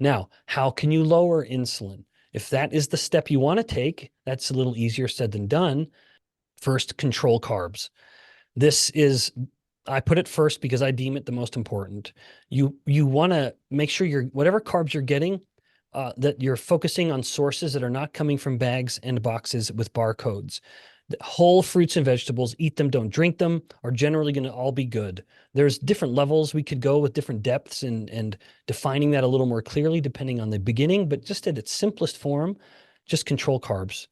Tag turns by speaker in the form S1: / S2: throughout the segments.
S1: Now, how can you lower insulin? If that is the step you want to take, that's a little easier said than done. First, control carbs. This is, I put it first because I deem it the most important. You want to make sure you're, whatever carbs you're getting, that you're focusing on sources that are not coming from bags and boxes with barcodes. Whole fruits and vegetables, eat them, don't drink them, are generally going to all be good. There's different levels we could go with different depths and defining that a little more clearly depending on the beginning, but just at its simplest form, just control carbs.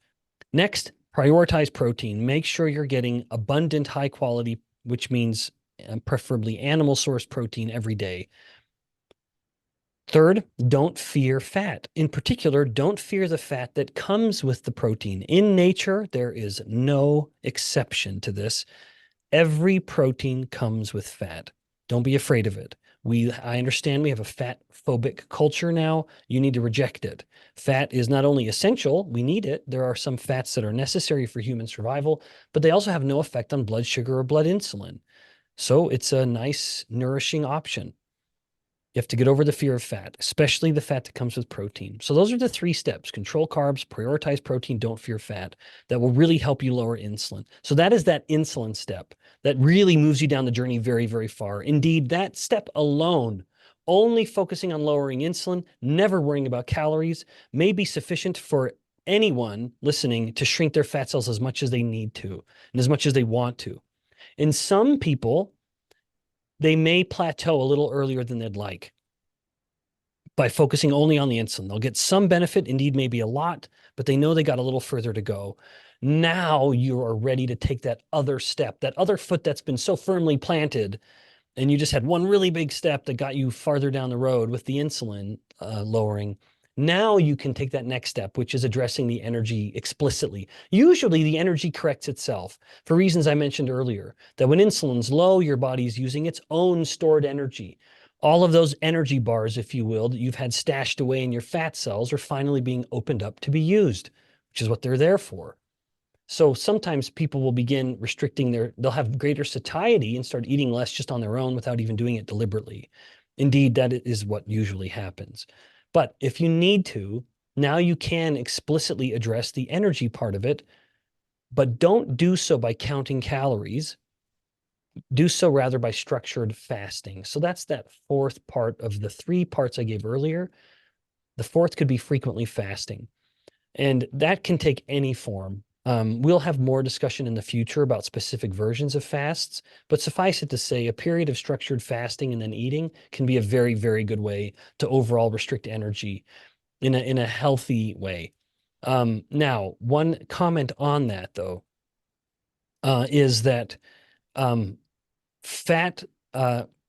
S1: Next, prioritize protein. Make sure you're getting abundant, high quality, which means preferably animal source protein every day. Third, don't fear fat. In particular, don't fear the fat that comes with the protein. In nature, there is no exception to this. Every protein comes with fat. Don't be afraid of it. I understand we have a fat phobic culture now. You need to reject it. Fat is not only essential, we need it. There are some fats that are necessary for human survival, but they also have no effect on blood sugar or blood insulin. So it's a nice, nourishing option. You have to get over the fear of fat, especially the fat that comes with protein. So those are the 3 steps: control carbs, prioritize protein, don't fear fat. That will really help you lower insulin. So that is that insulin step that really moves you down the journey very, very far. Indeed, that step alone, only focusing on lowering insulin, never worrying about calories, may be sufficient for anyone listening to shrink their fat cells as much as they need to and as much as they want to. In some people, they may plateau a little earlier than they'd like by focusing only on the insulin. They'll get some benefit, indeed maybe a lot, but they know they got a little further to go. Now you are ready to take that other step, that other foot that's been so firmly planted, and you just had one really big step that got you farther down the road with the insulin lowering. Now you can take that next step, which is addressing the energy explicitly. Usually the energy corrects itself for reasons I mentioned earlier, that when insulin's low, your body's using its own stored energy. All of those energy bars, if you will, that you've had stashed away in your fat cells are finally being opened up to be used, which is what they're there for. So sometimes people will begin restricting they'll have greater satiety and start eating less just on their own without even doing it deliberately. Indeed, that is what usually happens. But if you need to, now you can explicitly address the energy part of it, but don't do so by counting calories. Do so rather by structured fasting. So that's that 4th part of the 3 parts I gave earlier. The 4th could be frequently fasting, and that can take any form. We'll have more discussion in the future about specific versions of fasts, but suffice it to say, a period of structured fasting and then eating can be a very, very good way to overall restrict energy in a healthy way. Now, one comment on that, though, is that fat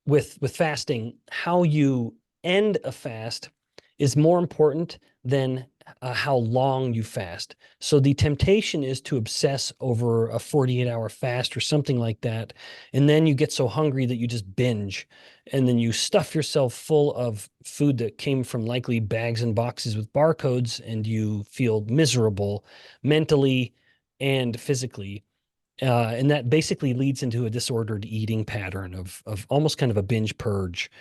S1: with fasting, how you end a fast is more important than how long you fast. So the temptation is to obsess over a 48-hour fast or something like that. And then you get so hungry that you just binge. And then you stuff yourself full of food that came from likely bags and boxes with barcodes, and you feel miserable mentally and physically. And that basically leads into a disordered eating pattern of almost kind of a binge purge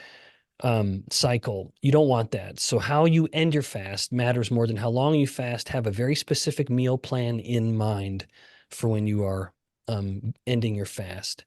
S1: cycle. You don't want that. So how you end your fast matters more than how long you fast. Have a very specific meal plan in mind for when you are ending your fast.